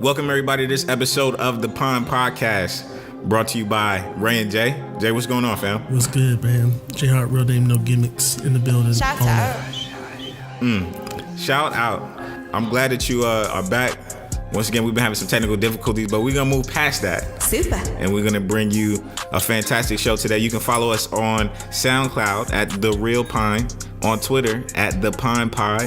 Welcome everybody to this episode of the Pond Podcast, brought to you by Ray and Jay. Jay, what's going on, fam? What's good, man? J Hart, real name, no gimmicks in the building. Shout out. Shout out. I'm glad that you are back. Once again, we've been having some technical difficulties, but we're going to move past that. Super. And we're going to bring you a fantastic show today. You can follow us on SoundCloud at The Real Pine, on Twitter at The Pine Pod,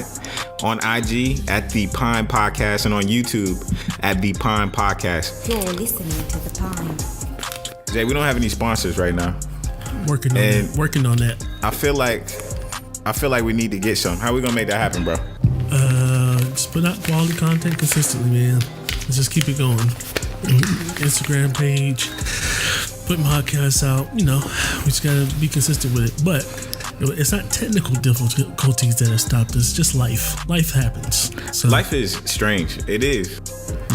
on IG at The Pine Podcast, and on YouTube at The Pine Podcast. You're listening to The Pine. Jay, we don't have any sponsors right now. Working on that. I feel like we need to get some. How are we going to make that happen, bro? Just put out quality content consistently, man. Let's just keep it going. Instagram page, put podcasts out. You know, we just gotta be consistent with it. But it's not technical difficulties that have stopped us. Just life. Life happens. So, life is strange. It is.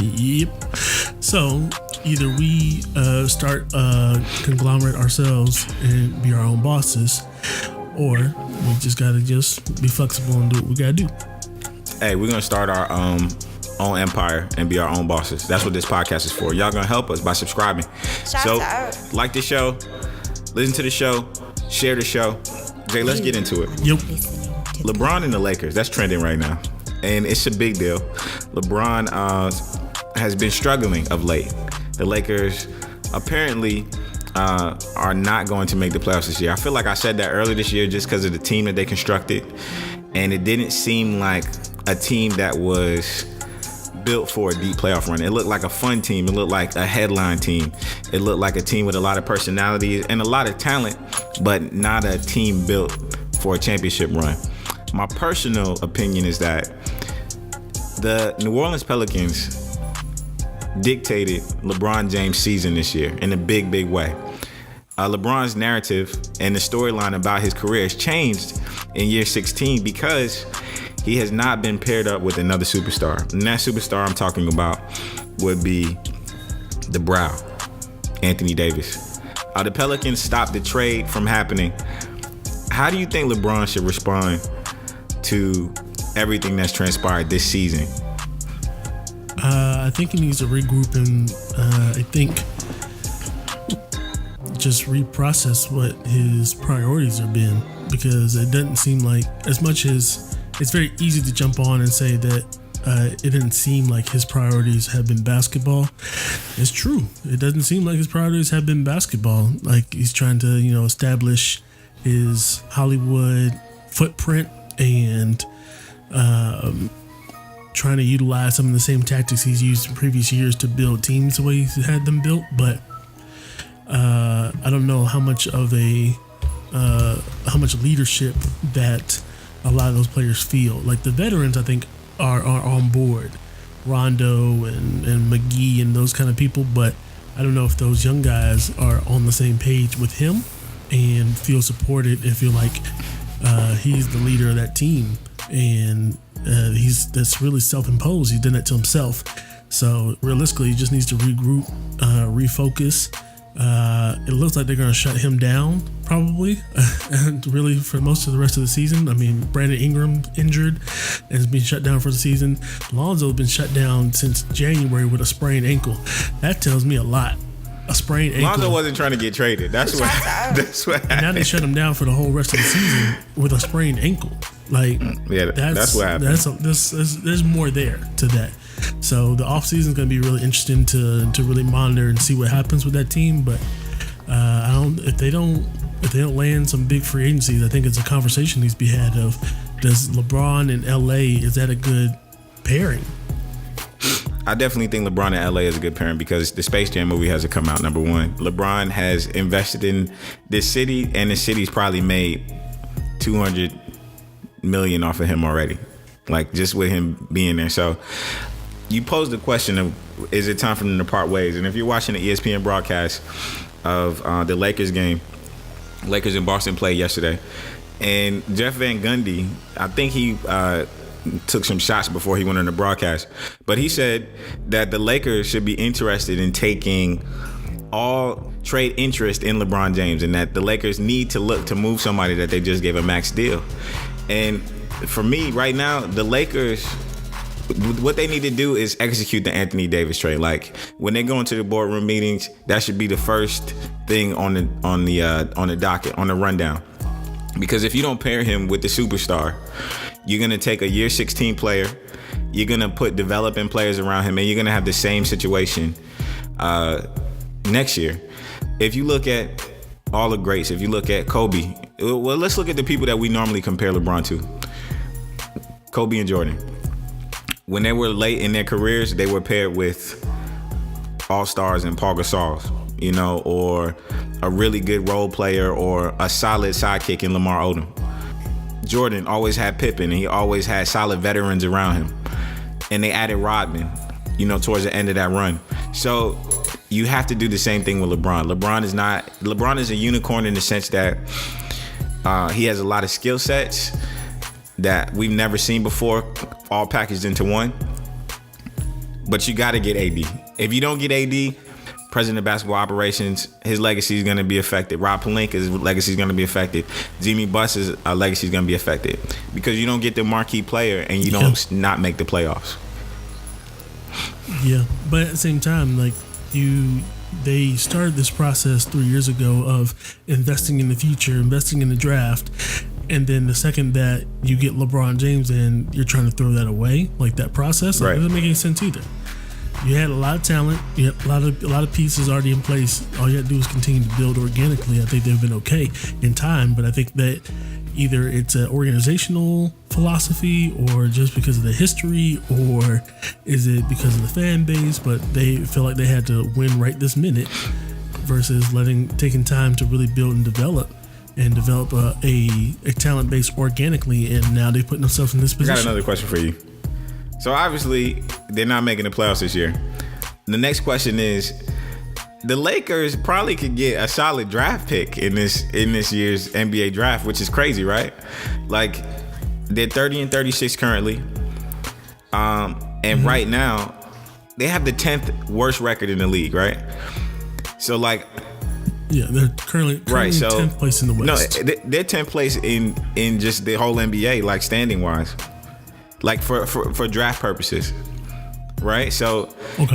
Yep. So either we start conglomerate ourselves and be our own bosses, or we just gotta be flexible and do what we gotta do. Hey, we're gonna start our own empire and be our own bosses. That's what this podcast is for. Y'all gonna help us by subscribing. Shout out. Like the show, listen to the show, share the show. Jay, let's get into it. Yep. LeBron and the Lakers, that's trending right now, and it's a big deal. LeBron has been struggling of late. The Lakers apparently are not going to make the playoffs this year. I feel like I said that earlier this year just because of the team that they constructed, and it didn't seem like a team that was built for a deep playoff run. It looked like a fun team. It looked like a headline team. It looked like a team with a lot of personalities and a lot of talent, but not a team built for a championship run. My personal opinion is that the New Orleans Pelicans dictated LeBron James' season this year in a big, big way. LeBron's narrative and the storyline about his career has changed in year 16 because he has not been paired up with another superstar. And that superstar I'm talking about would be the Brow, Anthony Davis. The Pelicans stopped the trade from happening. How do you think LeBron should respond to everything that's transpired this season? I think he needs to regroup and I think just reprocess what his priorities have been, because it doesn't seem like, as much as it's very easy to jump on and say that it didn't seem like his priorities have been basketball. It's true. It doesn't seem like his priorities have been basketball. Like he's trying to, establish his Hollywood footprint and trying to utilize some of the same tactics he's used in previous years to build teams the way he's had them built. But I don't know how much leadership that a lot of those players feel. Like the veterans, I think, are on board, Rondo and McGee and those kind of people. But I don't know if those young guys are on the same page with him and feel supported and feel like he's the leader of that team. And that's really self-imposed. He's done that to himself. So realistically, he just needs to regroup, refocus. It looks like they're going to shut him down probably, and really for most of the rest of the season. I mean, Brandon Ingram injured and has been shut down for the season. Lonzo has been shut down since January with a sprained ankle. That tells me a lot. A sprained ankle. Lonzo wasn't trying to get traded. That's what happened. And now they shut him down for the whole rest of the season with a sprained ankle. Like, yeah, that's what happened. There's more there to that. So the offseason is going to be really interesting to really monitor and see what happens with that team. But if they don't land some big free agencies, I think it's a conversation needs to be had of, does LeBron in LA, is that a good pairing? I definitely think LeBron in LA is a good pairing because the Space Jam movie hasn't come out, number one. LeBron has invested in this city, and the city's probably made $200 million off of him already, like just with him being there. So you posed the question of, is it time for them to part ways? And if you're watching the ESPN broadcast of the Lakers game, Lakers in Boston played yesterday, and Jeff Van Gundy, I think he took some shots before he went on the broadcast, but he said that the Lakers should be interested in taking all trade interest in LeBron James, and that the Lakers need to look to move somebody that they just gave a max deal. And for me right now, the Lakers what they need to do is execute the Anthony Davis trade. Like when they go into the boardroom meetings, that should be the first thing on the docket, on the rundown. Because if you don't pair him with the superstar, you're gonna take a year 16 player, you're gonna put developing players around him, and you're gonna have the same situation next year. If you look at all the greats, if you look at Kobe, well, let's look at the people that we normally compare LeBron to. Kobe and Jordan. When they were late in their careers, they were paired with all-stars and Paul Gasols, you know, or a really good role player or a solid sidekick in Lamar Odom. Jordan always had Pippen, and he always had solid veterans around him. And they added Rodman, you know, towards the end of that run. So you have to do the same thing with LeBron. LeBron is a unicorn in the sense that he has a lot of skill sets that we've never seen before, all packaged into one. But you got to get AD. If you don't get AD, president of basketball operations, his legacy is going to be affected. Rob Pelinka's legacy is going to be affected. Jimmy Buss's legacy is going to be affected because you don't get the marquee player and you don't not make the playoffs. Yeah, but at the same time, like they started this process 3 years ago of investing in the future, investing in the draft. And then the second that you get LeBron James in, you're trying to throw that away, like that process. Right. It doesn't make any sense either. You had a lot of talent. You had a lot of pieces already in place. All you have to do is continue to build organically. I think they've been okay in time, but I think that either it's an organizational philosophy or just because of the history, or is it because of the fan base? But they feel like they had to win right this minute versus taking time to really build and develop a talent base organically, and now they put themselves in this position. I got another question for you. So obviously they're not making the playoffs this year. The next question is, the Lakers probably could get a solid draft pick in this year's NBA draft, which is crazy, right? Like they're 30 and 36 currently, and right now they have the 10th worst record in the league, right? So like. Yeah, they're currently right, so 10th place in the West. No, they're 10th place in just the whole NBA, like standing wise, like for draft purposes, right? So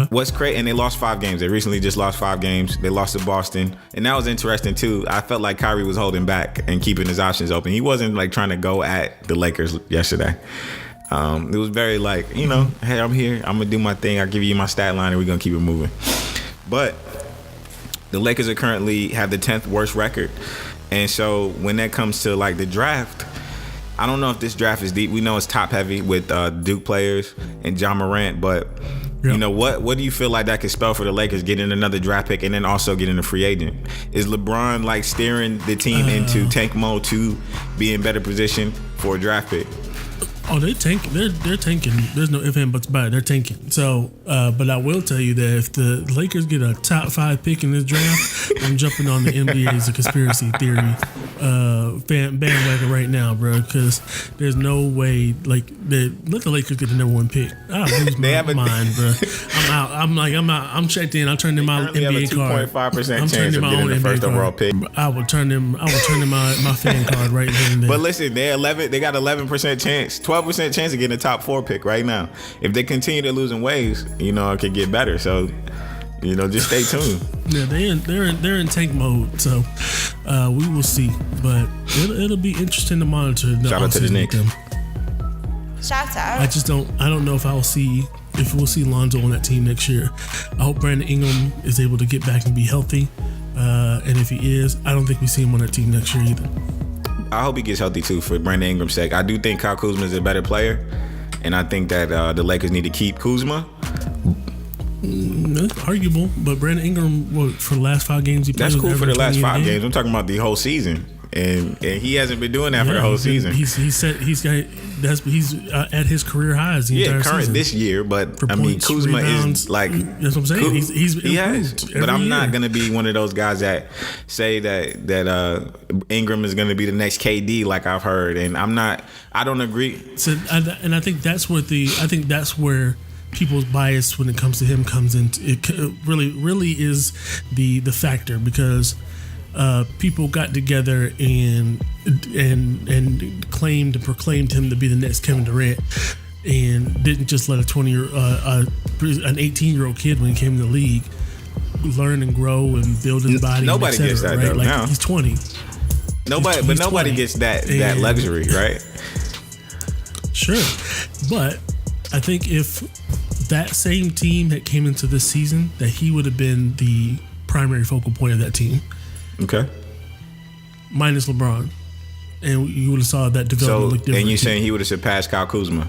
what's crazy? And they lost 5 games. They recently just lost 5 games. They lost to Boston, and that was interesting too. I felt like Kyrie was holding back and keeping his options open. He wasn't like trying to go at the Lakers yesterday. It was very like, you know, hey, I'm here. I'm gonna do my thing. I'll give you my stat line, and we're gonna keep it moving. But the Lakers are currently have the 10th worst record. And so when that comes to like the draft, I don't know if this draft is deep. We know it's top heavy with Duke players and John Morant, but you know, what do you feel like that could spell for the Lakers getting another draft pick and then also getting a free agent? Is LeBron like steering the team into tank mode to be in better position for a draft pick? Oh, they're tanking. They're tanking. There's no ifs, ands, buts about it. They're tanking. So, but I will tell you that if the Lakers get a top 5 pick in this draft, I'm jumping on the NBA's conspiracy theory bandwagon right now, bro. Because there's no way, like, let the Lakers get the number 1 pick. I'll lose my mind, bro. I'm out. I'm checked in. I'll turn in my NBA card. 2.5% chance of getting the first overall pick. I will turn in my fan card right then and there. But listen, they got 11% chance. 12% chance of getting a top 4 pick right now. If they continue to losing waves, you know, it could get better. So, you know, just stay tuned. Yeah, they're in tank mode. So we will see. But it'll be interesting to monitor. Shout out to the Knicks. Shout out. I don't know if we'll see Lonzo on that team next year. I hope Brandon Ingram is able to get back and be healthy. And if he is, I don't think we see him on that team next year either. I hope he gets healthy too for Brandon Ingram's sake. I do think Kyle Kuzma is a better player, and I think that the Lakers need to keep Kuzma. That's arguable, but Brandon Ingram, for the last 5 games he played, that's cool for the last 5 games. I'm talking about the whole season, and he hasn't been doing that for the whole season. He's at his career highs. The entire current season. this year, but For I mean points, Kuzma rebounds, is like that's what I'm saying. He has, but I'm not gonna be one of those guys that say that Ingram is gonna be the next KD, like I've heard, and I'm not. I don't agree. So, and I think that's where people's bias when it comes to him comes in. It really is the factor, because people got together and claimed and proclaimed him to be the next Kevin Durant. and didn't just let an 18-year-old kid when he came in the league learn and grow and build his body. Nobody gets that right? though. Like now. He's 20. Nobody 20, gets that luxury, right? Sure, but I think if that same team that came into this season, that he would have been the primary focal point of that team. Okay. Minus LeBron. And you would have saw that development look different. And you're saying he would have surpassed Kyle Kuzma?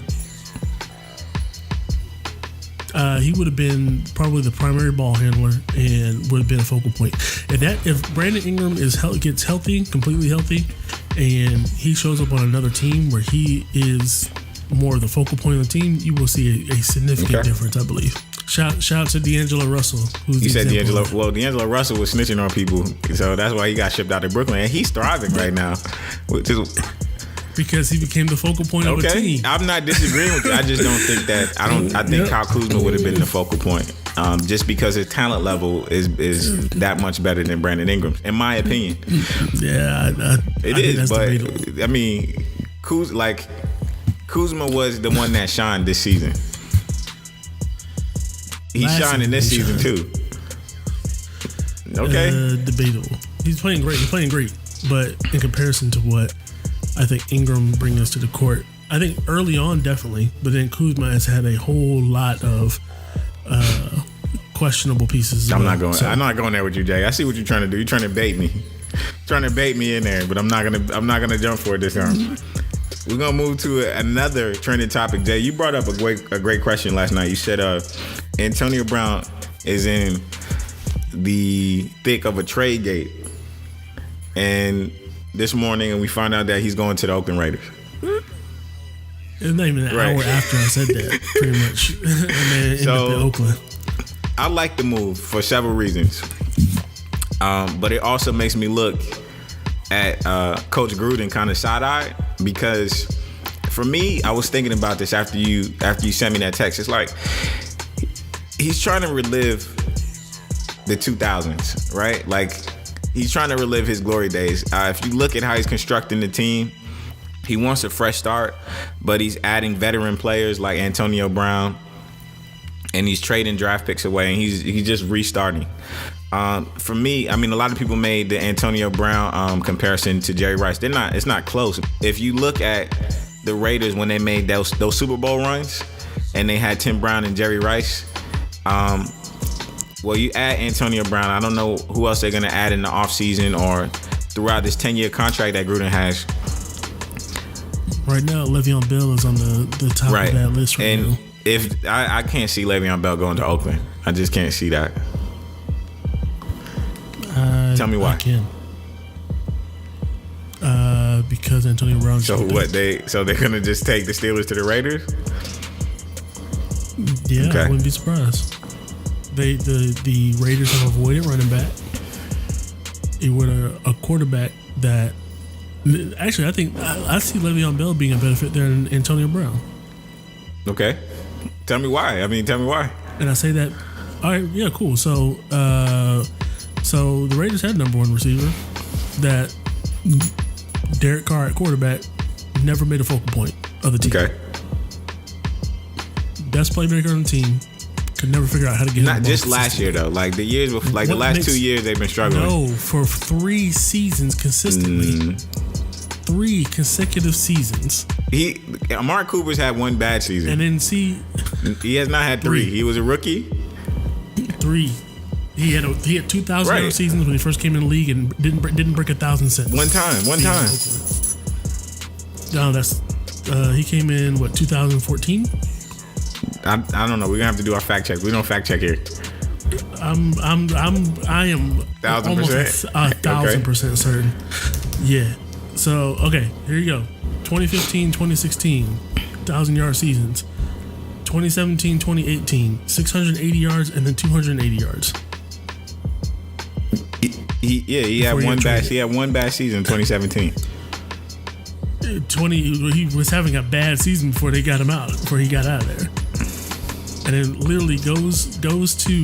He would have been probably the primary ball handler and would have been a focal point. If Brandon Ingram gets healthy, completely healthy, and he shows up on another team where he is more of the focal point of the team, you will see a significant difference, I believe. Shout out to D'Angelo Russell. You said D'Angelo. Well, D'Angelo Russell was snitching on people, so that's why he got shipped out to Brooklyn, and he's thriving right now. Because he became the focal point of a team. I'm not disagreeing with you. I just don't think that. I think Kyle Kuzma would have been the focal point, just because his talent level is that much better than Brandon Ingram's, in my opinion. Yeah, it is. But debatable. I mean, Kuzma was the one that shined this season. He's shining this season too. Okay, debatable. He's playing great. But in comparison to what I think Ingram brings us to the court, I think early on definitely, but then Kuzma has had a whole lot of questionable pieces. I'm not going there with you, Jay. I see what you're trying to do. You're trying to bait me, in there, but I'm not gonna jump for it this time. We're gonna move to another trending topic, Jay. You brought up a great question last night. You said Antonio Brown is in the thick of a trade gate, and this morning we find out that he's going to the Oakland Raiders. It's not even an hour after I said that, pretty much. And then ended up in Oakland. I like the move for several reasons, but it also makes me look at Coach Gruden kind of side-eyed, because for me, I was thinking about this after you sent me that text. It's like he's trying to relive the 2000s, right? Like he's trying to relive his glory days. If you look at how he's constructing the team, he wants a fresh start, but he's adding veteran players like Antonio Brown, and he's trading draft picks away, and he's just restarting. For me, I mean, a lot of people made the Antonio Brown comparison to Jerry Rice. It's not close. If you look at the Raiders when they made those Super Bowl runs, and they had Tim Brown and Jerry Rice, well, you add Antonio Brown. I don't know who else they're going to add in the offseason or throughout this 10-year contract that Gruden has. Right now, Le'Veon Bell is on the top of that list right now. If I can't see Le'Veon Bell going to Oakland. I just can't see that. Tell me why. I can. Because Antonio Brown. So they're gonna just take the Steelers to the Raiders? Yeah, okay. I wouldn't be surprised. The Raiders have avoided running back. It would a quarterback that. Actually, I think I see Le'Veon Bell being a better fit there than Antonio Brown. Okay, tell me why. And I say that. All right, yeah, cool. So the Raiders had number one receiver that Derek Carr at quarterback never made a focal point of the team. Okay. Best playmaker on the team, could never figure out how to get. Not just last year though. Like the years before, like the last 2 years they've been struggling. No, for 3 seasons consistently. 3 consecutive seasons. Amari Cooper's had 1 bad season. And then he has not had 3. He was a rookie. 3. He had 2,000 seasons when he first came in the league and didn't break 1,000 cents. One time. No, that's he came in 2014. I don't know. We're gonna have to do our fact check. We don't fact check here. I am 1,000%. 1,000% certain. Yeah. So okay, here you go. 2015, 2016, 1,000-yard seasons. 2017, 2018, 680 yards and then 280 yards. He had one bad season in 2017. He was having a bad season before he got out of there. And then literally goes to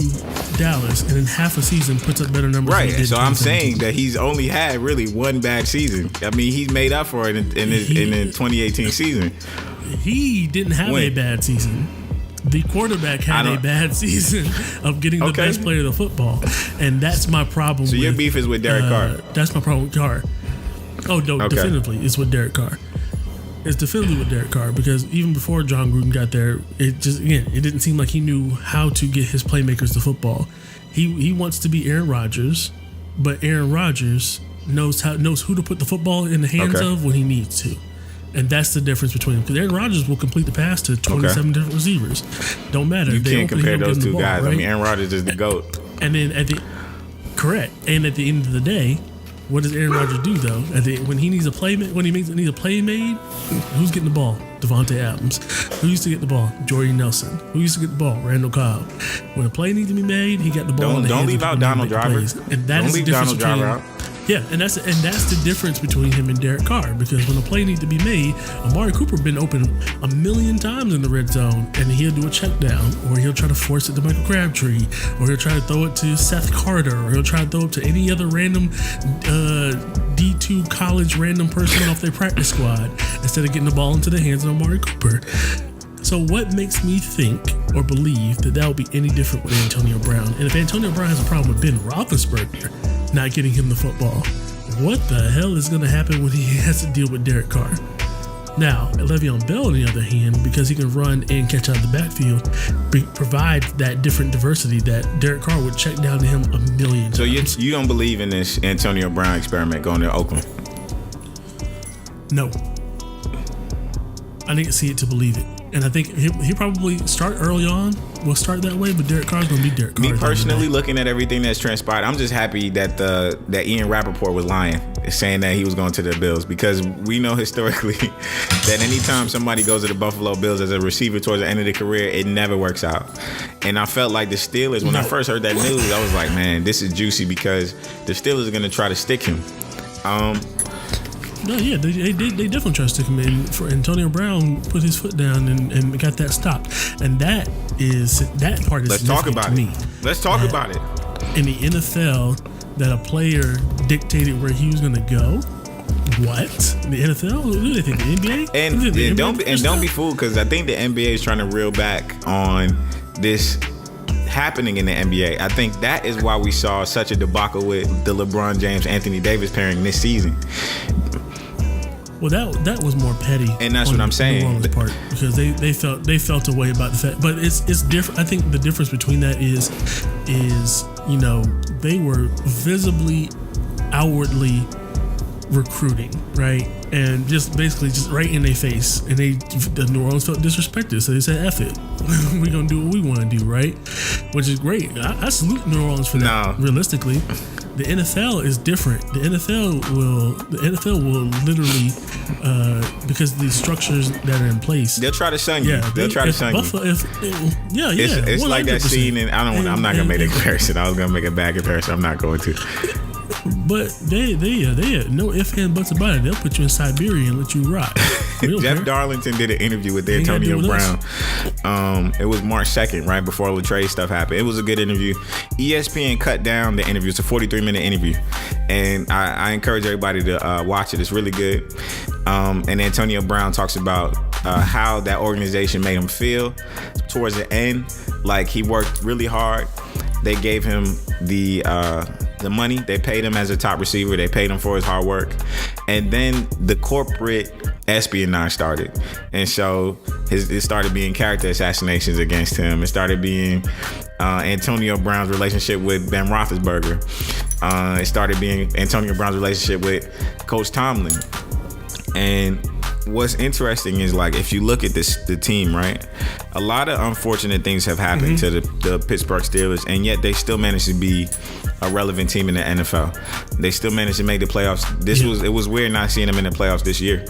Dallas and in half a season puts up better numbers. Right. So I'm saying that he's only had really 1 bad season. I mean, he's made up for it in the 2018 season. he didn't have a bad season. The quarterback had a bad season of getting the best player of the football, and that's my problem. So your beef is with Derek Carr. That's my problem with Carr. Oh no, definitively, it's with Derek Carr. It's definitively with Derek Carr because even before John Gruden got there, it didn't seem like he knew how to get his playmakers the football. He wants to be Aaron Rodgers, but Aaron Rodgers knows who to put the football in the hands of when he needs to. And that's the difference between them. Because Aaron Rodgers will complete the pass to 27 different receivers. Don't matter. You can't compare those two guys. Right? I mean, Aaron Rodgers is the GOAT. And then at the end of the day, what does Aaron Rodgers do though? When he needs a play, needs a play made, who's getting the ball? Devontae Adams. Who used to get the ball? Jordy Nelson. Who used to get the ball? Randall Cobb. When a play needs to be made, he got the ball. Don't leave out Donald Driver. And that is the difference between. Yeah, and that's the difference between him and Derek Carr because when a play needs to be made, Amari Cooper been open a million times in the red zone, and he'll do a check down, or he'll try to force it to Michael Crabtree, or he'll try to throw it to Seth Carter, or he'll try to throw it to any other random D2 college random person off their practice squad instead of getting the ball into the hands of Amari Cooper. So what makes me think or believe that would be any different with Antonio Brown? And if Antonio Brown has a problem with Ben Roethlisberger not getting him the football, what the hell is going to happen when he has to deal with Derek Carr? Now, Le'Veon Bell, on the other hand, because he can run and catch out of the backfield, provides that different diversity that Derek Carr would check down to him a million times. So you don't believe in this Antonio Brown experiment going to Oakland? No. I didn't see it to believe it. And I think he'll probably start early on. We'll start that way, but Derek Carr's going to be Derek Carr. Me personally, looking at everything that's transpired, I'm just happy that that Ian Rappaport was lying, saying that he was going to the Bills, because we know historically that anytime somebody goes to the Buffalo Bills as a receiver towards the end of their career, it never works out. And I felt like the Steelers, when I first heard that news, I was like, man, this is juicy because the Steelers are going to try to stick him. No, yeah, they definitely try to stick him in. For Antonio Brown put his foot down and got that stopped, and that part is. Let's talk about it. Let's talk about it. In the NFL, that a player dictated where he was going to go. What? The NFL? What do they think? The NBA? And don't be fooled, because I think the NBA is trying to reel back on this happening in the NBA. I think that is why we saw such a debacle with the LeBron James Anthony Davis pairing this season. Well, that was more petty, and that's what I'm saying. The part, because they felt a way about the fact, but it's different. I think the difference between that is they were visibly, outwardly recruiting, right, and just basically just right in their face, and the New Orleans felt disrespected, so they said, "F it, we're gonna do what we want to do," right, which is great. I salute New Orleans for that. Realistically. The NFL is different. The NFL will literally, because the structures that are in place, they'll try to shun you. They'll try to shun you. It's like that scene, and I'm not gonna make a comparison. I was gonna make a bad comparison. I'm not going to. But they no ifs and buts about it. They'll put you in Siberia and let you rot. Jeff Darlington did an interview with Antonio Brown. It was March 2nd, right before all the trade stuff happened. It was a good interview. ESPN cut down the interview. It's a 43-minute interview, and I encourage everybody to watch it. It's really good. And Antonio Brown talks about how that organization made him feel towards the end. Like, he worked really hard. They gave him the money. They paid him as a top receiver. They paid him for his hard work. And then the corporate espionage started. And so it started being character assassinations against him. It started being Antonio Brown's relationship with Ben Roethlisberger. It started being Antonio Brown's relationship with Coach Tomlin. And what's interesting is, like, if you look at the team, right, a lot of unfortunate things have happened to the Pittsburgh Steelers, and yet they still managed to be a relevant team in the NFL. They still managed to make the playoffs. It was weird not seeing them in the playoffs this year,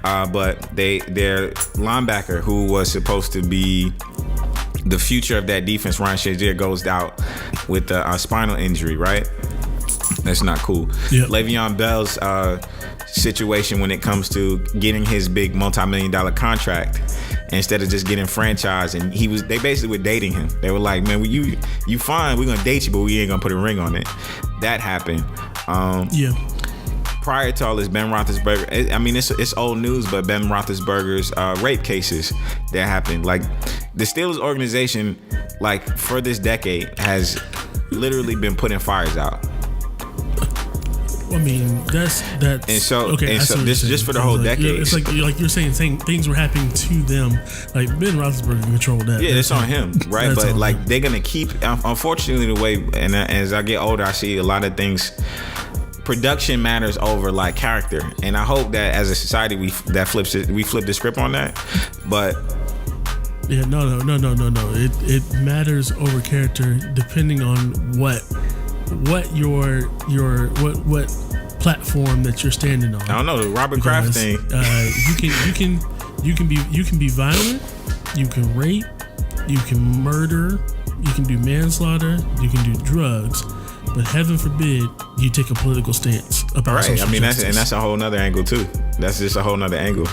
but their linebacker, who was supposed to be the future of that defense, Ryan Shazier, goes out with a spinal injury, right? That's not cool. Yep. Le'Veon Bell's situation when it comes to getting his big multi-million-dollar contract, instead of just getting franchised, and they basically were dating him. They were like, man, you fine, we're gonna date you, but we ain't gonna put a ring on it. That happened. prior to all this, Ben Roethlisberger, I mean, it's old news, but Ben Roethlisberger's rape cases that happened. Like, the Steelers organization, like, for this decade has literally been putting fires out. I mean, that's and so okay. And so this just for the whole decade. Yeah, it's like you're saying things were happening to them. Like Ben Roethlisberger controlled that. Yeah, it's on him, right? But like they're gonna keep. Unfortunately, the way and as I get older, I see a lot of things. Production matters over like character, and I hope that as a society we flip the script on that. But yeah, no. It matters over character depending on what platform that you're standing on. I don't know the Robert Kraft thing. You can be violent, you can rape, you can murder, you can do manslaughter, you can do drugs, but heaven forbid you take a political stance about social justice. I mean that's a whole nother angle too. That's just a whole nother angle.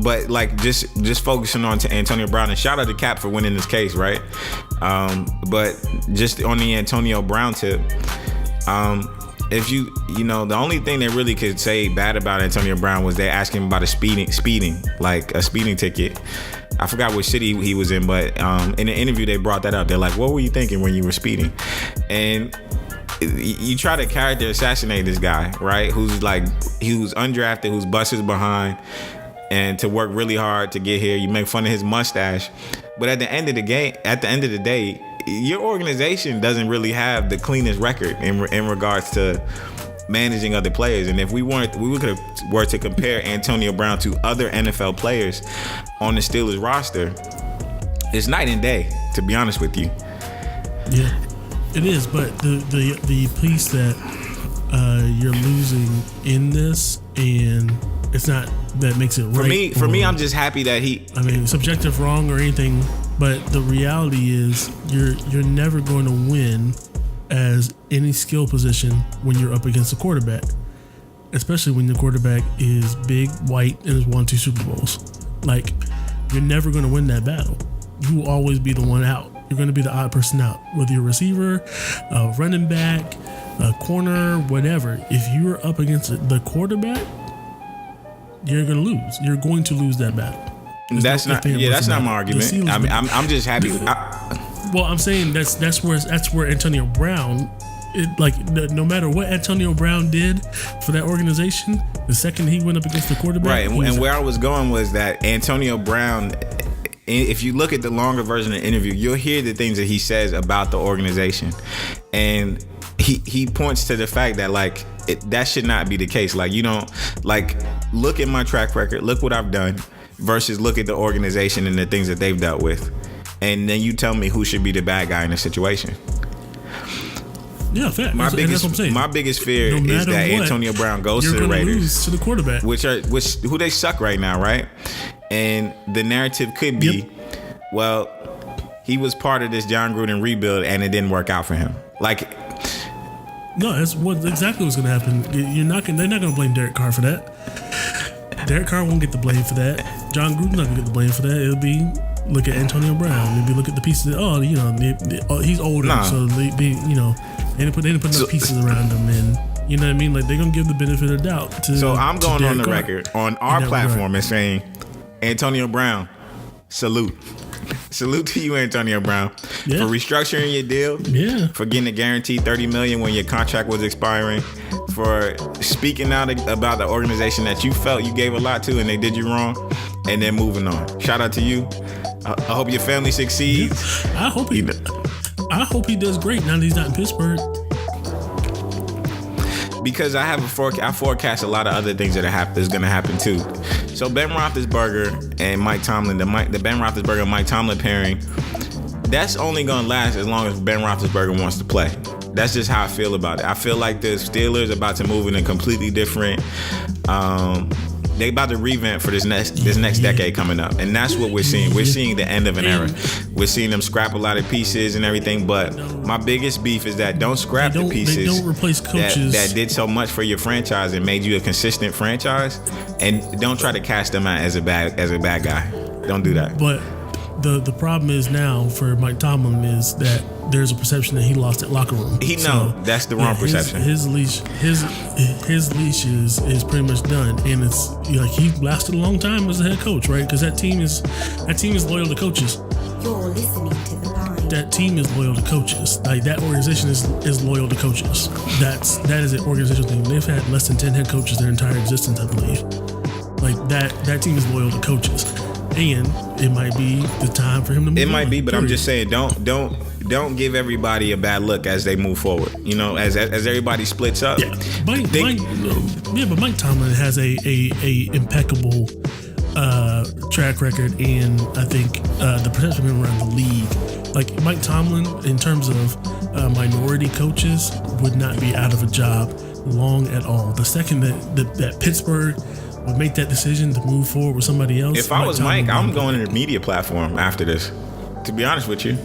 But like just focusing on to Antonio Brown, and shout out to Cap for winning this case, right? But just on the Antonio Brown tip, if you know, the only thing they really could say bad about Antonio Brown was they asked him about a speeding, like a speeding ticket. I forgot which city he was in, but in an interview they brought that up. They're like, "What were you thinking when you were speeding?" And you try to character assassinate this guy, right? Who's undrafted, who's busted behind, and to work really hard to get here. You make fun of his mustache, but at the end of the day, your organization doesn't really have the cleanest record in regards to managing other players. And if we were to compare Antonio Brown to other NFL players on the Steelers roster, it's night and day, to be honest with you. Yeah. It is, but the piece that you're losing in this, and it's not that makes it right. For me, I'm just happy that I mean, subjective wrong or anything, but the reality is you're never going to win as any skill position when you're up against a quarterback, especially when the quarterback is big, white, and has won 2 Super Bowls. Like, you're never going to win that battle. You will always be the one out. You're going to be the odd person out, whether you're a receiver, a running back, a corner, whatever. If you're up against the quarterback, you're going to lose. You're going to lose that battle. That's not my argument. I'm just happy. Well, I'm saying that's where Antonio Brown, no matter what Antonio Brown did for that organization, the second he went up against the quarterback, right? And where I was going was that Antonio Brown, if you look at the longer version of the interview, you'll hear the things that he says about the organization, and he points to the fact that like that should not be the case. Like, you don't look at my track record, look what I've done, versus look at the organization and the things that they've dealt with, and then you tell me who should be the bad guy in the situation. Yeah, fact. My biggest fear is that Antonio Brown goes to the Raiders, lose to the quarterback, who they suck right now, right? And the narrative could be, well, he was part of this John Gruden rebuild and it didn't work out for him. Like, no, that's exactly what's going to happen. They're not going to blame Derek Carr for that. Derek Carr won't get the blame for that. John Gruden's not going to get the blame for that. It'll be, look at Antonio Brown. It'll be, look at the pieces. He's older, so they didn't put enough pieces around him, and you know what I mean. Like, they're going to give the benefit of the doubt to. So I'm going on the Carr record on our platform and saying, Antonio Brown, salute to you, Antonio Brown, for restructuring your deal, for getting a guaranteed $30 million when your contract was expiring, for speaking out about the organization that you felt you gave a lot to and they did you wrong, and then moving on. Shout out to you. I hope your family succeeds. Yeah. I hope he does great now that he's not in Pittsburgh. Because I forecast a lot of other things that's going to happen too. So Ben Roethlisberger and Mike Tomlin, the Ben Roethlisberger and Mike Tomlin pairing, that's only going to last as long as Ben Roethlisberger wants to play. That's just how I feel about it. I feel like the Steelers are about to move in a completely different. They about to revamp for this next decade coming up, and that's what we're seeing. We're seeing the end of an era. We're seeing them scrap a lot of pieces and everything. But my biggest beef is that don't scrap the pieces. They don't replace coaches that did so much for your franchise and made you a consistent franchise, and don't try to cast them out as a bad guy. Don't do that. But the problem is now for Mike Tomlin is that there's a perception that he lost that locker room. That's the wrong perception. His leash is pretty much done, and it's like he lasted a long time as a head coach, right? Because that team is loyal to coaches. You're listening to the Line. That team is loyal to coaches. Like that organization is loyal to coaches. That is an organizational thing. They've had less than 10 head coaches their entire existence, I believe. Like that team is loyal to coaches, and it might be the time for him to move. It might be, but period. I'm just saying, don't give everybody a bad look as they move forward. You know, as everybody splits up. Yeah, but Mike Tomlin has a impeccable track record, and I think the perception of him around the league, like Mike Tomlin, in terms of minority coaches, would not be out of a job long at all. The second that Pittsburgh would make that decision to move forward with somebody else. If I was Mike, I'm going to the media platform after this. To be honest with you,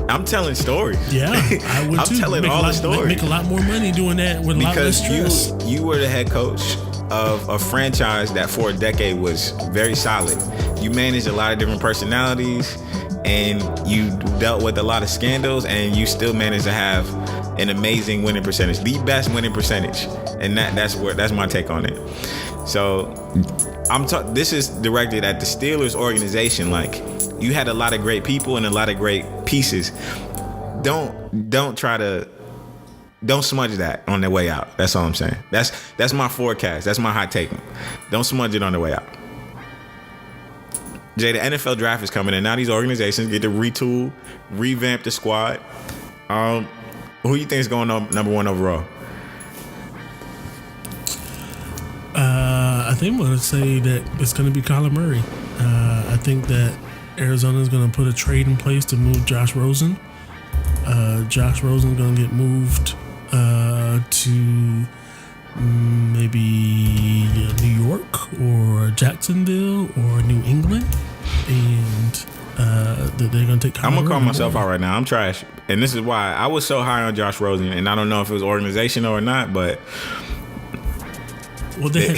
I'm telling stories. Yeah, I would too. I'm telling all the stories. Make a lot more money doing that with a lot less stress. Because you were the head coach of a franchise that for a decade was very solid. You managed a lot of different personalities, and you dealt with a lot of scandals, and you still managed to have an amazing winning percentage, the best winning percentage, and that's my take on it. So this is directed at the Steelers organization. Like, you had a lot of great people and a lot of great pieces. Don't smudge that on their way out. That's all I'm saying. That's my forecast. That's my hot take. Don't smudge it on the way out. Jay, the NFL draft is coming in. Now these organizations get to retool, revamp the squad. Who you think is going on number one overall? I think I'm going to say that it's going to be Kyler Murray. I think that Arizona is going to put a trade in place to move Josh Rosen. Josh Rosen is going to get moved to maybe New York or Jacksonville or New England, and they're going to take Kyler I'm going to call Murray myself out right now. I'm trash. And this is why I was so high on Josh Rosen, and I don't know if it was organizational or not, but... Well, they had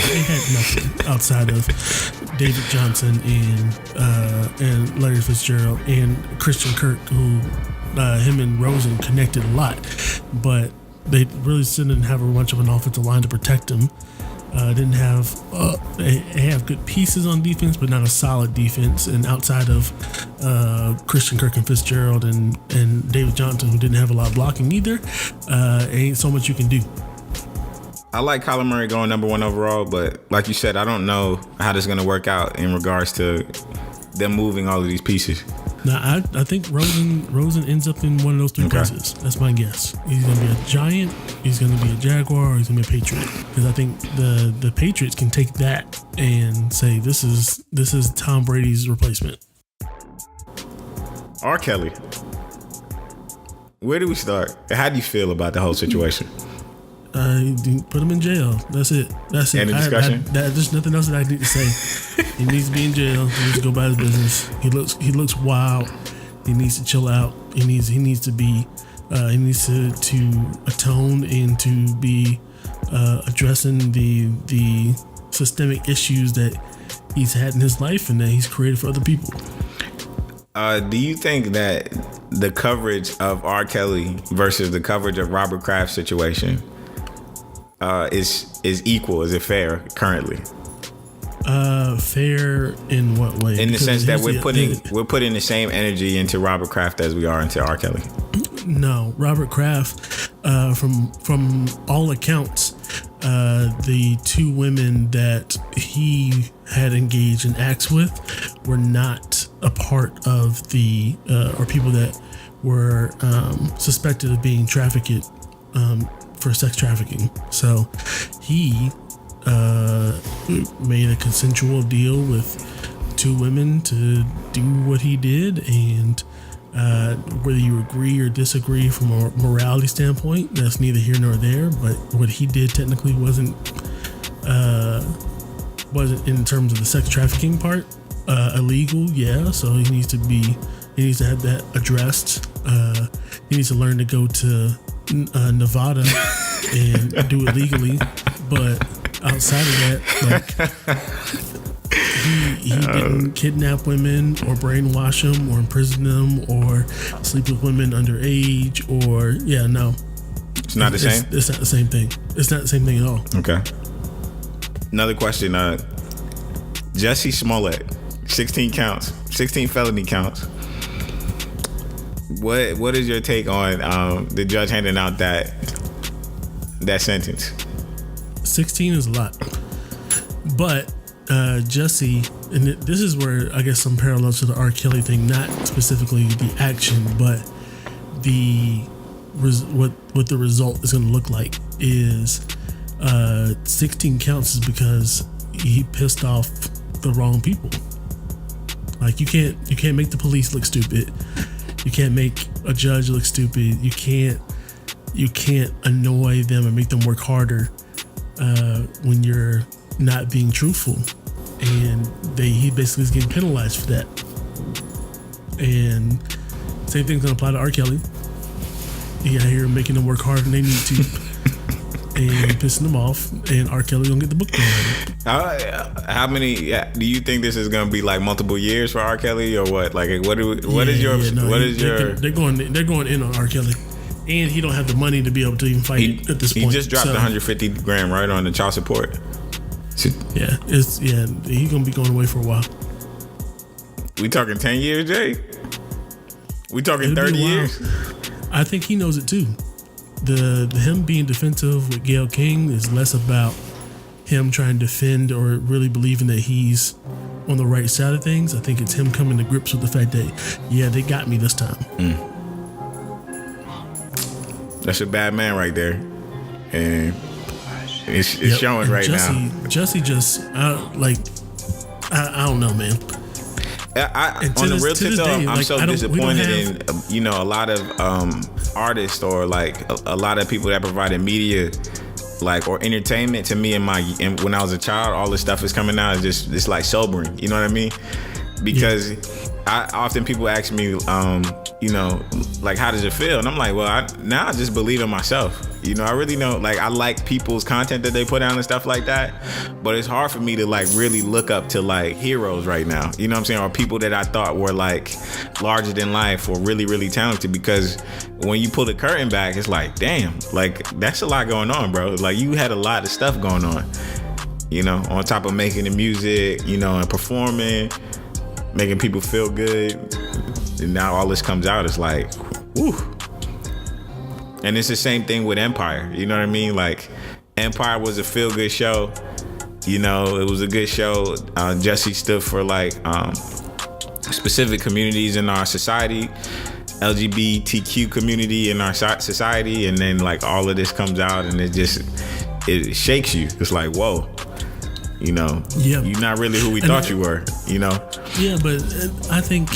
nothing outside of David Johnson and Larry Fitzgerald and Christian Kirk, who him and Rosen connected a lot, but they really didn't have much of an offensive line to protect him. Didn't have they have good pieces on defense, but not a solid defense. And outside of Christian Kirk and Fitzgerald and David Johnson, who didn't have a lot of blocking either, ain't so much you can do. I like Kyler Murray going number one overall, but like you said, I don't know how this is going to work out in regards to them moving all of these pieces. Now, I think Rosen ends up in one of those three places. That's my guess. He's going to be a Giant, he's going to be a Jaguar, or he's going to be a Patriot. Because I think the Patriots can take that and say, this is Tom Brady's replacement. R.Kelly. Where do we start? How do you feel about the whole situation? Put him in jail. That's it. End of discussion. There's nothing else that I need to say. He needs to be in jail. He needs to go about his business. He looks wild. He needs to chill out. He needs to atone and to be addressing the systemic issues that he's had in his life and that he's created for other people. Do you think that the coverage of R. Kelly versus the coverage of Robert Kraft's situation is equal? Is it fair currently? Fair in what way? In the sense that we're putting the same energy into Robert Kraft as we are into R. Kelly. No, Robert Kraft, from all accounts, the two women that he had engaged in acts with were not a part of the or people that were suspected of being trafficked for sex trafficking. So he made a consensual deal with two women to do what he did, and whether you agree or disagree from a morality standpoint, that's neither here nor there. But what he did technically wasn't in terms of the sex trafficking part illegal. Yeah, so he needs to have that addressed. He needs to learn to go to Nevada and do it legally. But outside of that, like, He didn't kidnap women or brainwash them or imprison them or sleep with women underage or no. It's not the same? It's not the same thing. It's not the same thing at all. Okay. Another question. Jussie Smollett, 16 counts, 16 felony counts. What is your take on the judge handing out that sentence? 16 is a lot. But Jussie, and this is where I guess some parallels to the R.Kelly thing, not specifically the action, but what the result is going to look like is 16 counts is because he pissed off the wrong people. Like you can't make the police look stupid. You can't make a judge look stupid. You can't annoy them and make them work harder when you're not being truthful. And he basically is getting penalized for that. And same thing's gonna apply to R.Kelly. He out here making them work harder than they need to and pissing them off, and R.Kelly gonna get the book done. How many do you think this is gonna be, like multiple years for R.Kelly or what? Like they're going in on R.Kelly, and he don't have the money to be able to even fight at this point. He just dropped $150,000 right on the child support. He's gonna be going away for a while. We talking 10 years, Jay? We talking 30 years? I think he knows it too. The him being defensive with Gayle King is less about him trying to defend or really believing that he's on the right side of things. I think it's him coming to grips with the fact that they got me this time. That's a bad man right there, and it's showing right now. Jussie just I don't know, man. On the real tip though, I'm so disappointed in a lot of artists or like a lot of people that provided media like or entertainment to me and when I was a child. All this stuff is coming out is just it's like sobering, you know what I mean? Because I often people ask me like how does it feel, and I'm like, well, I just believe in myself. I really know, like I like people's content that they put out and stuff like that, but it's hard for me to like really look up to like heroes right now, you know what I'm saying, or people that I thought were like larger than life or really, really talented, because when you pull the curtain back, it's like, damn, like that's a lot going on, bro. Like you had a lot of stuff going on, on top of making the music, and performing, making people feel good, and now all this comes out, it's like, whew. And it's the same thing with Empire, you know what I mean? Like Empire was a feel-good show, it was a good show. Jussie stood for like specific communities in our society, LGBTQ community in our society, and then like all of this comes out and it shakes you. It's like, whoa, you're not really who we thought you were, Yeah, but I think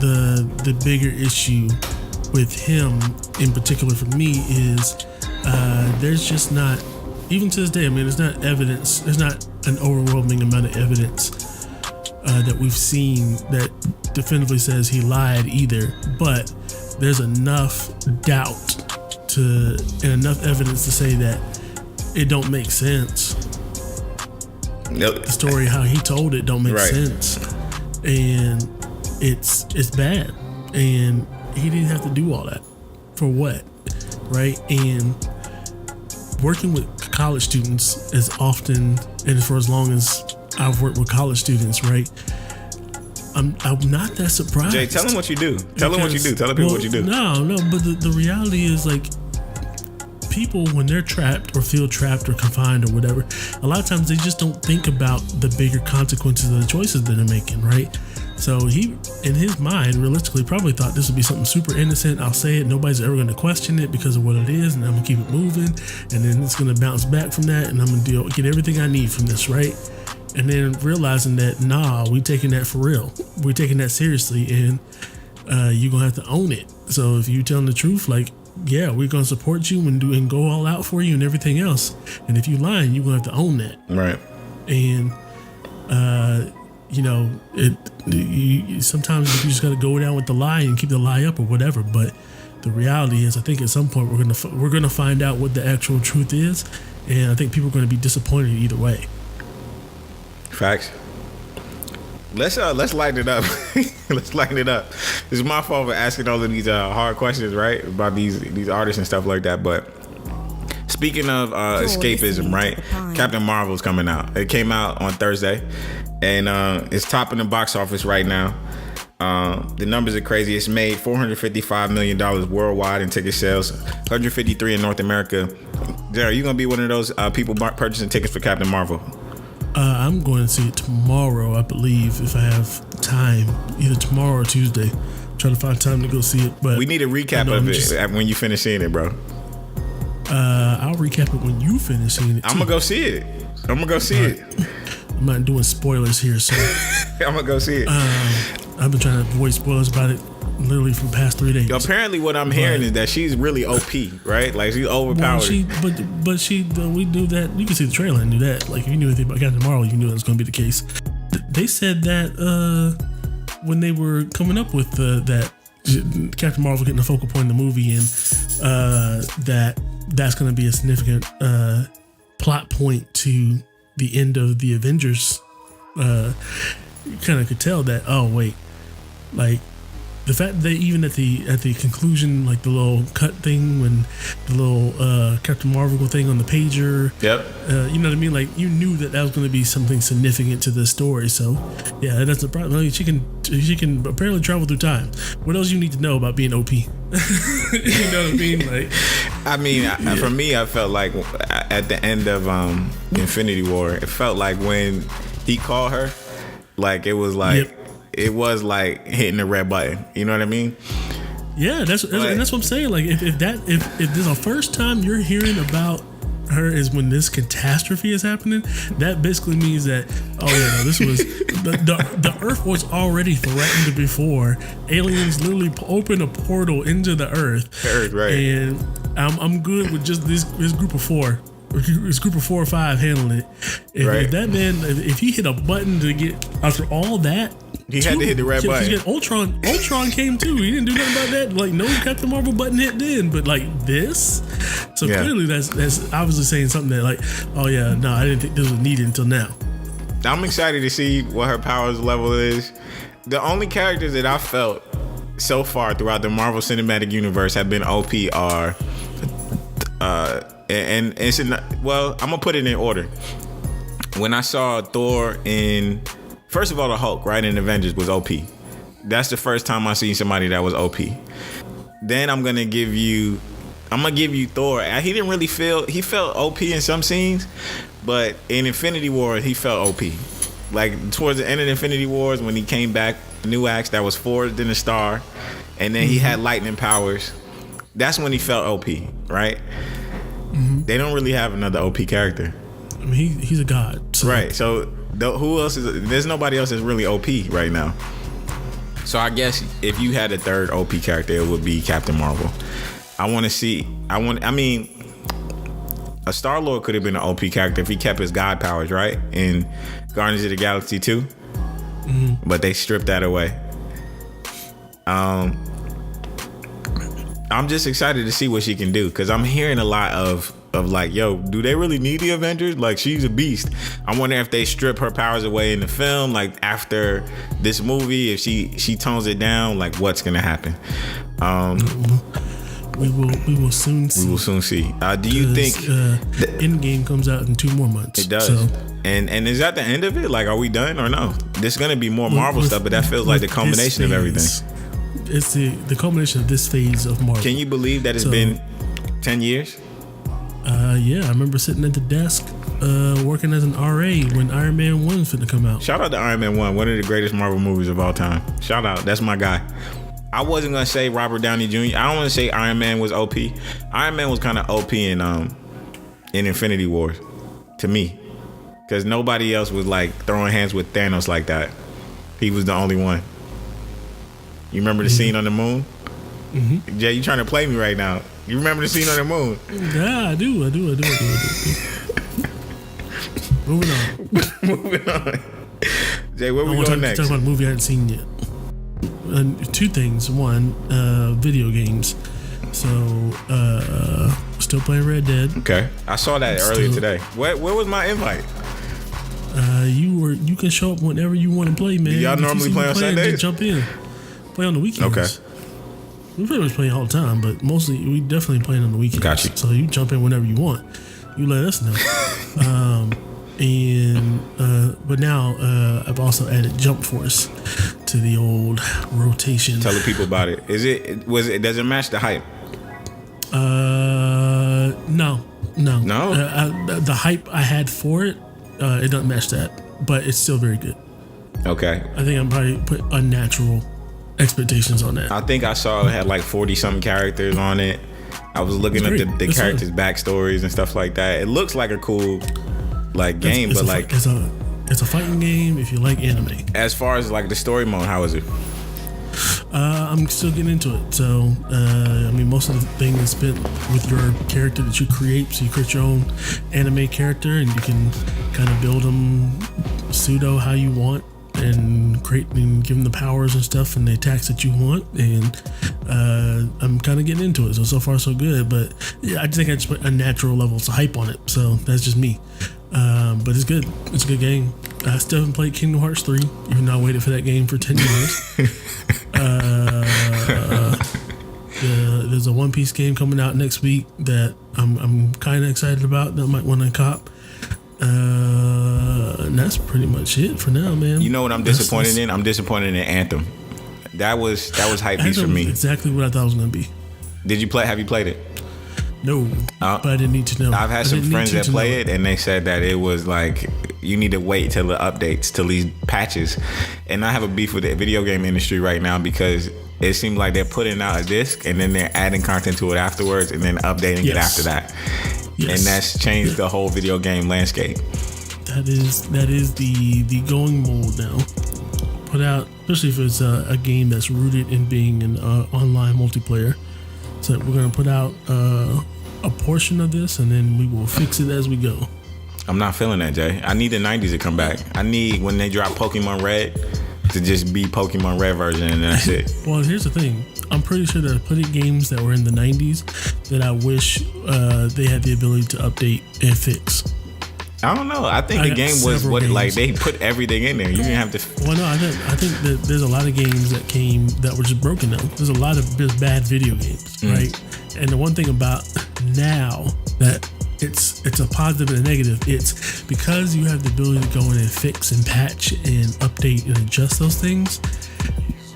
the bigger issue with him in particular for me is there's just not, even to this day, I mean, there's not evidence, there's not an overwhelming amount of evidence that we've seen that definitively says he lied either, but there's enough doubt and enough evidence to say that it don't make sense. Nope. The story how he told it don't make sense, and it's bad, and he didn't have to do all that. For what? Right? And working with college students as often and for as long as I've worked with college students, right? I'm not that surprised. Jay, tell them what you do. Tell them what you do. Tell the people what you do. No, but the reality is, like, people, when they're trapped or feel trapped or confined or whatever, a lot of times they just don't think about the bigger consequences of the choices that they're making, right? So he, in his mind, realistically probably thought this would be something super innocent. I'll say it. Nobody's ever going to question it because of what it is, and I'm going to keep it moving, and then it's going to bounce back from that, and I'm going to get everything I need from this, right? And then realizing that, we taking that for real. We're taking that seriously, and you're going to have to own it. So if you're telling the truth, like, yeah, we're going to support you and go all out for you and everything else. And if you're lying, you're going to have to own that. Right. And, sometimes you just got to go down with the lie and keep the lie up or whatever. But the reality is, I think at some point we're gonna find out what the actual truth is, and I think people are going to be disappointed either way. Facts. Let's lighten it up. Let's lighten it up. It's my fault for asking all of these hard questions, right? About these artists and stuff like that. But speaking of escapism, right? Captain Marvel's coming out. It came out on Thursday, and it's topping the box office right now. The numbers are crazy. It's made $455 million worldwide in ticket sales, 153 in North America. Jerry, are you gonna be one of those people purchasing tickets for Captain Marvel? I'm going to see it tomorrow, I believe, if I have time, either tomorrow or Tuesday. Try to find time to go see it. But we need a recap of it when you finish seeing it, bro. I'll recap it when you finish seeing it, too. I'm gonna go see it. I'm not doing spoilers here, so I'm gonna go see it. I've been trying to avoid spoilers about it literally for the past 3 days. Apparently, what I'm hearing is that she's really OP, right? Like she's overpowered. We knew that. You can see the trailer and knew that. Like if you knew anything about Captain Marvel, you knew that was going to be the case. They said that when they were coming up with that Captain Marvel getting the focal point in the movie, and that's going to be a significant plot point to the end of the Avengers. You kind of could tell that. Oh wait, like. The fact that even at the conclusion, like the little cut thing, when the little Captain Marvel thing on the pager, yep, you know what I mean. Like you knew that was going to be something significant to the story. So yeah, that's the problem. Like, she can apparently travel through time. What else you need to know about being OP? You know what I mean? Like, for me, I felt like at the end of Infinity War, it felt like when he called her, like it was like. Yep. It was like hitting the red button. You know what I mean? Yeah, that's what I'm saying. Like if this is the first time you're hearing about her is when this catastrophe is happening, that basically means that this was the Earth was already threatened before. Aliens literally opened a portal into the Earth. Right. And I'm good with just this group of four. This group of 4 or 5 handling it. If that man, if he hit a button to get after all that. He had to hit the red button. Ultron came too. He didn't do nothing about that. Like no Captain Marvel button hit then, but like this. So clearly that's obviously saying something that like, I didn't think this was needed until now. I'm excited to see what her powers level is. The only characters that I felt so far throughout the Marvel Cinematic Universe have been OP are, and it's I'm gonna put it in order. When I saw Thor in. First of all, the Hulk, right, in Avengers was OP. That's the first time I seen somebody that was OP. Then I'm gonna give you Thor. He felt OP in some scenes, but in Infinity War, he felt OP. Like towards the end of Infinity Wars, when he came back, new axe that was forged in the star, and then he had lightning powers. That's when he felt OP, right? Mm-hmm. They don't really have another OP character. I mean, he's a god, so. Right? So. Who else is? There's nobody else that's really OP right now. So I guess if you had a third OP character, it would be Captain Marvel. A Star-Lord could have been an OP character if he kept his god powers, right? In Guardians of the Galaxy 2. Mm-hmm. But they stripped that away. I'm just excited to see what she can do, because I'm hearing a lot of like, yo, do they really need the Avengers? Like, she's a beast. I wonder if they strip her powers away in the film, like after this movie, if she tones it down, like what's gonna happen? We will soon see. We will soon see. Do you think Endgame comes out in 2 more months? It does. So. And is that the end of it? Like, are we done or no? There's gonna be more Marvel stuff, but that feels like the culmination of everything. It's the culmination of this phase of Marvel. Can you believe that it's been 10 years? Yeah, I remember sitting at the desk working as an RA when Iron Man 1 was finna come out. Shout out to Iron Man 1, one of the greatest Marvel movies of all time. Shout out, that's my guy. I wasn't gonna say Robert Downey Jr. I don't want to say Iron Man was OP. Iron Man was kind of OP in Infinity War, to me, because nobody else was like throwing hands with Thanos like that. He was the only one. You remember the scene on the moon? Mm-hmm. Jay, you trying to play me right now? You remember the scene on the moon? Yeah, I do. Moving on. Jay, where we going next? Talk about a movie I hadn't seen yet. 2 things. One, video games. So, still playing Red Dead. Okay. I saw that earlier today. Where was my invite? You can show up whenever you want to play, man. Do y'all If you normally see play me on playing, Sundays? just jump in. Play on the weekends. Okay. We pretty much play all the time, but mostly we definitely playing on the weekends. Got you. So you jump in whenever you want. You let us know. But now I've also added Jump Force to the old rotation. Tell the people about it. Does it match the hype? No. No? The hype I had for it, it doesn't match that, but it's still very good. Okay. I think I'm probably put unnatural expectations on that. I think I saw it had like 40-something characters on it. I was looking at the characters' backstories and stuff like that. It looks like a cool game, it's but it's a fighting game if you like anime. As far as like the story mode, how is it? I'm still getting into it. So, most of the thing is spent with your character that you create. So you create your own anime character, and you can kind of build them pseudo how you want, and create and give them the powers and stuff and the attacks that you want. And I'm kind of getting into it. So far so good. But yeah, I think I just put unnatural levels of hype on it. So that's just me. But it's good. It's a good game. I still haven't played Kingdom Hearts 3, even though I waited for that game for 10 years. There's a One Piece game coming out next week that I'm kind of excited about that I might want to cop. And that's pretty much it for now, man. You know what I'm disappointed in? I'm disappointed in Anthem. That was hype beast for me. Exactly what I thought it was gonna be. Did you play? Have you played it? No, but I didn't need to know. I've had some friends that play it, and they said that it was like you need to wait till the updates, till these patches. And I have a beef with the video game industry right now because it seems like they're putting out a disc and then they're adding content to it afterwards and then updating it after that. Yes. And that's changed the whole video game landscape. That is the going mold now. Put out, especially if it's a game that's rooted in being an online multiplayer. So we're gonna put out a portion of this, and then we will fix it as we go. I'm not feeling that, Jay. I need the 90s to come back. I need when they drop Pokemon Red to just be Pokemon Red version, and that's it. Well, here's the thing. I'm pretty sure there are plenty of games that were in the 90s that I wish they had the ability to update and fix. I don't know. I think the game was what games. They put everything in there. You didn't have to. Well, no, I think that there's a lot of games that came that were just broken now. There's a lot of just bad video games, right? And the one thing about now that it's a positive and a negative. It's because you have the ability to go in and fix and patch and update and adjust those things.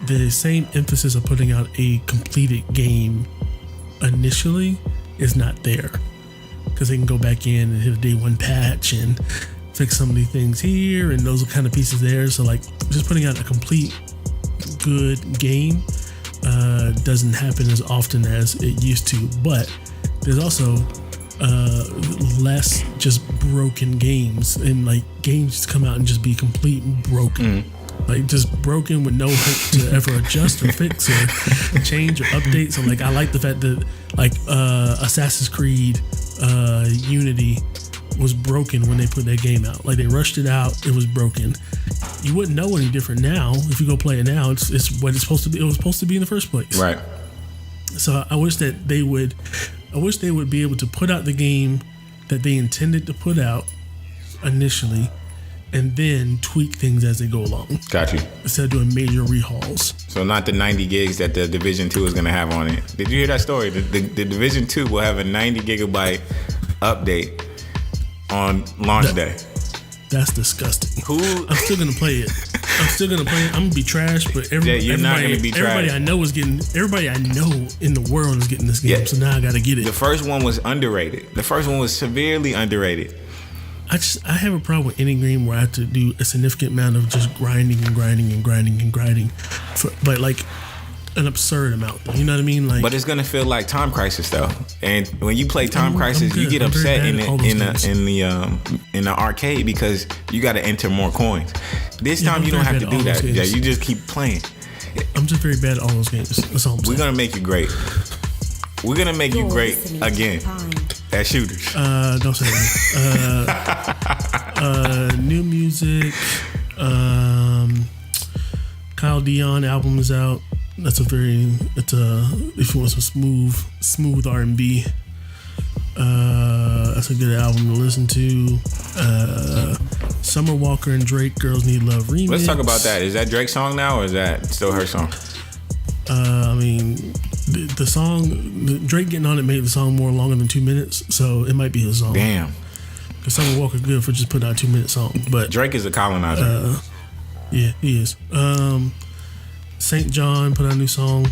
The same emphasis of putting out a completed game initially is not there. Because they can go back in and hit a day one patch and fix some of these things here and those kind of pieces there. So like just putting out a complete good game doesn't happen as often as it used to. But there's also less just broken games, and like games just come out and just be complete broken. Like just broken with no hope to ever adjust or fix or change or update. So like I like the fact that like Assassin's Creed Unity was broken when they put that game out. Like they rushed it out, it was broken. You wouldn't know any different now if you go play it now. It's what it's supposed to be. It was supposed to be in the first place. Right. So I wish that they would be able to put out the game that they intended to put out initially, and then tweak things as they go along. Got you. Instead of doing major rehauls. So not the 90 gigs that the Division 2 is going to have on it. Did you hear that story? The Division 2 will have a 90 gigabyte update on launch day. That's disgusting. I'm still going to play it. I'm going to be trash, but you're not going to be trash. Everybody I know in the world is getting this game, so now I got to get it. The first one was underrated. The first one was severely underrated. I have a problem with any game where I have to do a significant amount of just grinding, but like an absurd amount. You know what I mean? Like, but it's gonna feel like Time Crisis though. And when you play Time Crisis, you get upset in the arcade because you got to enter more coins. This time you don't have to do that. Yeah, you just keep playing. I'm just very bad at all those games. That's all I'm saying. We're gonna make you great. We're gonna make you great again. At shooters. Don't say that. New music. Kyle Dion album is out. If you want some smooth R&B. That's a good album to listen to. Summer Walker and Drake, Girls Need Love remix. Let's talk about that. Is that Drake's song now, or is that still her song? I mean, the song, Drake getting on it made the song more longer than 2 minutes, so it might be his song. Damn. Because Summer Walker good for just putting out a 2-minute song, but Drake is a colonizer. yeah, he is. St. John put out a new song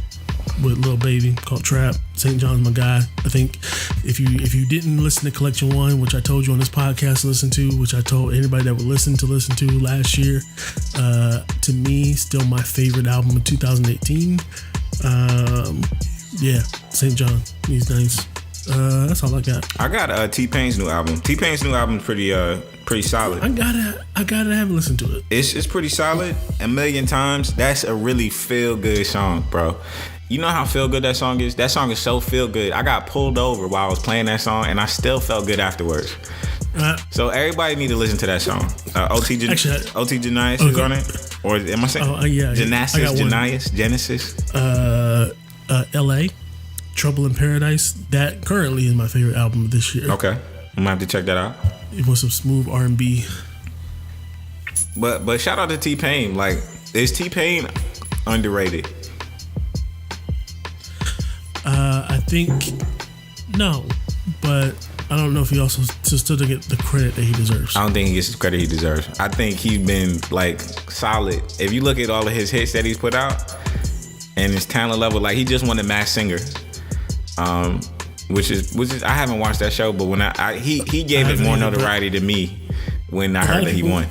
with Lil Baby called Trap. St. John's my guy. I think if you didn't listen to Collection 1, which I told you on this podcast to listen to, which I told anybody that would listen to last year, to me, still my favorite album of 2018. Yeah, St. John. He's nice. That's all I got. I got T-Pain's new album. T-Pain's new album is pretty solid. I gotta have a listen to it. It's pretty solid. A million times. That's a really feel good song, bro. You know how feel good that song is? That song is so feel good. I got pulled over while I was playing that song, and I still felt good afterwards. So everybody need to listen to that song. OT Janias is on it, or am I saying? Genesis. L.A. Trouble in Paradise. That currently is my favorite album of this year. Okay, I'm gonna have to check that out. It was some smooth R&B. But shout out to T-Pain. Like, is T-Pain underrated? I think no, but I don't know if he also still doesn't get the credit that he deserves. I don't think he gets the credit he deserves. I think he's been like solid. If you look at all of his hits that he's put out and his talent level, like he just won the Masked Singer, which is I haven't watched that show, but when he gave it more notoriety to me when I heard that he won.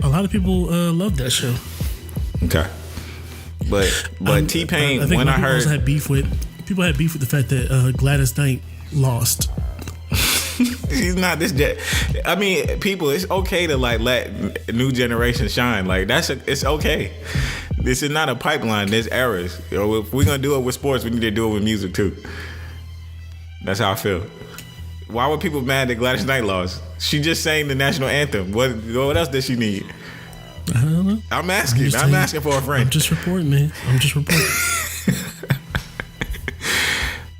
A lot of people love that show. Okay, but T-Pain, I think when I heard people had beef with the fact that Gladys Knight lost. He's not this. I mean, people, it's okay to like let new generation shine. Like it's okay. This is not a pipeline. There's errors. You know, if we're gonna do it with sports, we need to do it with music too. That's how I feel. Why were people mad that Gladys Knight lost? She just sang the national anthem. What else does she need? I don't know. I'm asking for a friend. I'm just reporting, man.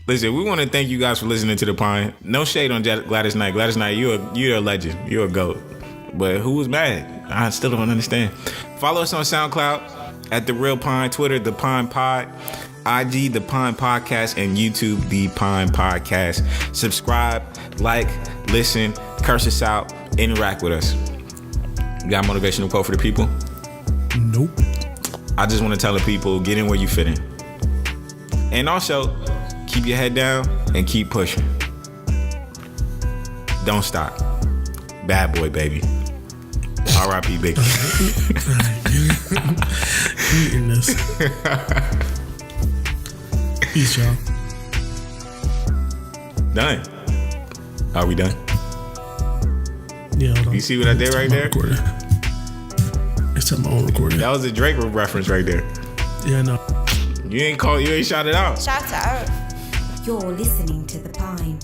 Listen, we want to thank you guys for listening to The Pine. No shade on Gladys Knight. Gladys Knight, you're a legend. You're a GOAT. But who was mad? I still don't understand. Follow us on SoundCloud at The Real Pine, Twitter, The Pine Pod, IG, The Pine Podcast, and YouTube, The Pine Podcast. Subscribe, like, listen, curse us out, interact with us. You got a motivational quote for the people? Nope. I just want to tell the people, get in where you fit in. And also, keep your head down and keep pushing. Don't stop. Bad boy, baby. R.I.P. Biggie. Eating this. Peace, y'all. Done. Are we done? Yeah, hold on. You see what I did right there? It's on my own recording. That was a Drake reference right there. Yeah, I know. You ain't shout it out. Shout out. You're listening to The Pine.